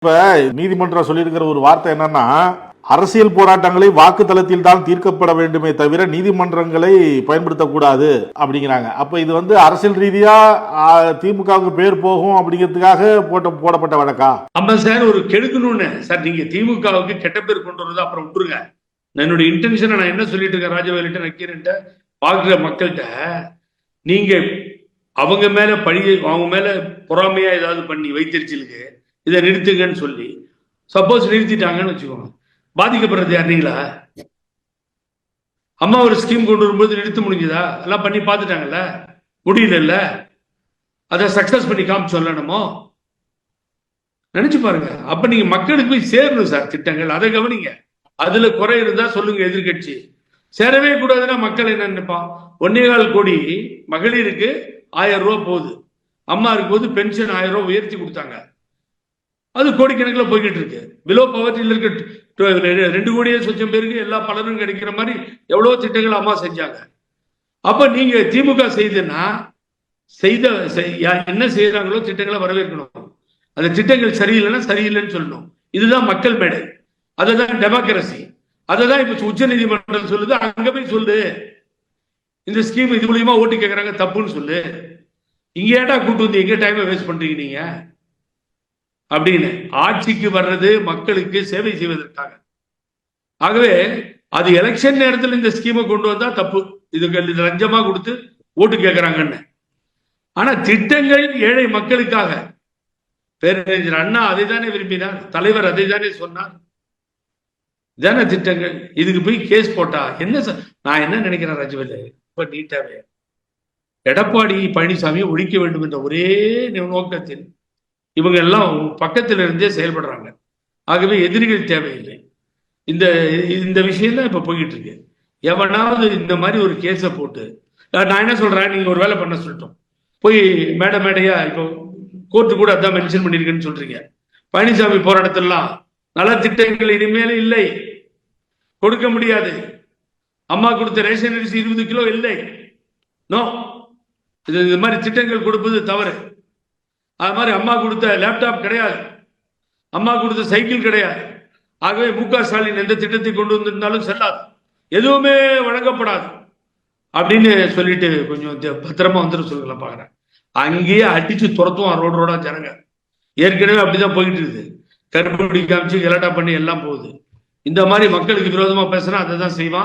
இப்ப நீதிமன்றம் சொல்லியிருக்கிற ஒரு வார்த்தை என்னன்னா, அரசியல் போராட்டங்களை வாக்குத்தளத்தில் தான் தீர்க்கப்பட வேண்டுமே தவிர நீதிமன்றங்களை பயன்படுத்தக்கூடாது அப்படிங்கிறாங்க. அப்ப இது அரசியல் ரீதியா திமுகவுக்கு பேர் போகும் அப்படிங்கிறதுக்காக போடப்பட்ட வழக்கா? ஆமா சார், ஒரு கெடுக்கணும்னு சார். நீங்க திமுகவுக்கு கெட்ட பேர் கொண்டு வரது அப்புறம் விட்டுருங்க. என்னுடைய இன்டென்ஷனை நான் என்ன சொல்லிட்டு இருக்கேன், ராஜவேலிட்ட நக்கீரன்ட்ட பார்க்குற மக்கள்கிட்ட, நீங்க அவங்க மேல அவங்க மேல பொறாமையா ஏதாவது பண்ணி வைத்தறிச்சலுக்கு இதை நிறுத்துங்கன்னு சொல்லி சப்போஸ் நிறுத்திட்டாங்கன்னு வச்சுக்கோங்க, பாதிக்கப்படுறது யாருங்களா? அம்மா ஒரு ஸ்கீம் கொண்டு வரும்போது நிறுத்த முடிஞ்சதா? எல்லாம் பண்ணி பார்த்துட்டாங்கல்ல, முடியல. அதை சக்சஸ் பண்ணி காமிச்சு சொல்லணுமோ? நினைச்சு பாருங்க. அப்ப நீங்க மக்களுக்கு போய் சேரணும் சார் திட்டங்கள், அதை கவனிங்க. அதுல குறை இருந்தா சொல்லுங்க. எதிர்கட்சி சேரவே கூடாதுன்னா மக்கள் என்ன நினைப்பான்? 1.25 கோடி மகளிருக்கு 1000 ரூபாய் போகுது. அம்மா இருக்கும்போது பென்ஷன் 1000 ரூபாய் உயர்த்தி கொடுத்தாங்க. அது கோடிக்கணக்கில் போய்கிட்டு இருக்கு. பிலோ பவர்ட்டியில் இருக்க 2 கோடியே சொச்சம் பேருக்கு எல்லா பலனும் கிடைக்கிற மாதிரி எவ்வளவு திட்டங்கள் அம்மா செஞ்சாங்க. அப்ப நீங்க திமுக செய்த என்ன செய்யறாங்களோ திட்டங்களை வரவேற்கணும். அந்த திட்டங்கள் சரியில்லைன்னா சரியில்லைன்னு சொல்லணும். இதுதான் மக்கள் மேடை, அதுதான் டெமோக்ரஸி. அததான் இப்ப உச்ச நீதிமன்றம் சொல்லுது. அங்க போய் சொல்லு, இந்த ஸ்கீம் இது மூலியமா ஓட்டு கேட்கறாங்க தப்புன்னு சொல்லு. இங்க ஏட்டா கூட்டு வந்து எங்க டைமை வேஸ்ட் பண்றீங்க நீங்க அப்படின்னு. ஆட்சிக்கு வர்றது மக்களுக்கு சேவை செய்வதற்காக. ஆகவே அது எலெக்ஷன் நேரத்தில் இந்த ஸ்கீமை கொண்டு வந்தா தப்பு. இது லஞ்சமா கொடுத்து ஓட்டு கேட்கறாங்கன்னு. ஆனா திட்டங்கள் ஏழை மக்களுக்காக. பேரறிஞர் அண்ணா அதை தானே விரும்பினார், தலைவர் அதை தானே சொன்னார். தானே திட்டங்கள். இதுக்கு போய் கேஸ் போட்டா என்ன? நான் என்ன நினைக்கிறேன் ராஜவேலு, இப்ப நீட்டாவே எடப்பாடி பழனிசாமியை ஒழிக்க வேண்டும் என்ற ஒரே நோக்கத்தில் இவங்க எல்லாம் பக்கத்தில் இருந்தே செயல்படுறாங்க. ஆகவே எதிரிகள் தேவையில்லை. இந்த விஷயம் தான் இப்ப போய்கிட்டு இருக்கு. எவனாவது இந்த மாதிரி ஒரு கேஸை போட்டு, நான் என்ன சொல்றேன், நீங்க ஒரு வேலை பண்ண சொல்லிட்டோம், போய் மேடையா இப்போ கோர்ட்டு கூட அதான் மென்ஷன் பண்ணிருக்கேன்னு சொல்றீங்க. பழனிசாமி போராட்டத்திலாம் நல திட்டங்கள் இனிமேல் இல்லை, கொடுக்க முடியாது. அம்மா கொடுத்த ரேஷன் அரிசி 20 கிலோ இல்லை, நோ. இது மாதிரி திட்டங்கள் கொடுப்பது தவறு. அது மாதிரி அம்மா கொடுத்த லேப்டாப் கிடையாது, அம்மா கொடுத்த சைக்கிள் கிடையாது. ஆகவே மு.க. ஸ்டாலின் எந்த திட்டத்தை கொண்டு வந்திருந்தாலும் செல்லாது, எதுவுமே வழங்கப்படாது அப்படின்னு சொல்லிட்டு கொஞ்சம் பத்திரமா வந்துட சொல்லுங்களா பாக்குறேன். அங்கேயே அடிச்சு துரத்துவோம் ரோடா ஜனங்க. ஏற்கனவே அப்படிதான் போயிட்டு இருக்குது. கருப்படி காமிச்சு கலாட்டா பண்ணி எல்லாம் போகுது. இந்த மாதிரி மக்களுக்கு விரோதமா பேசுனா அதை தான் செய்வான்.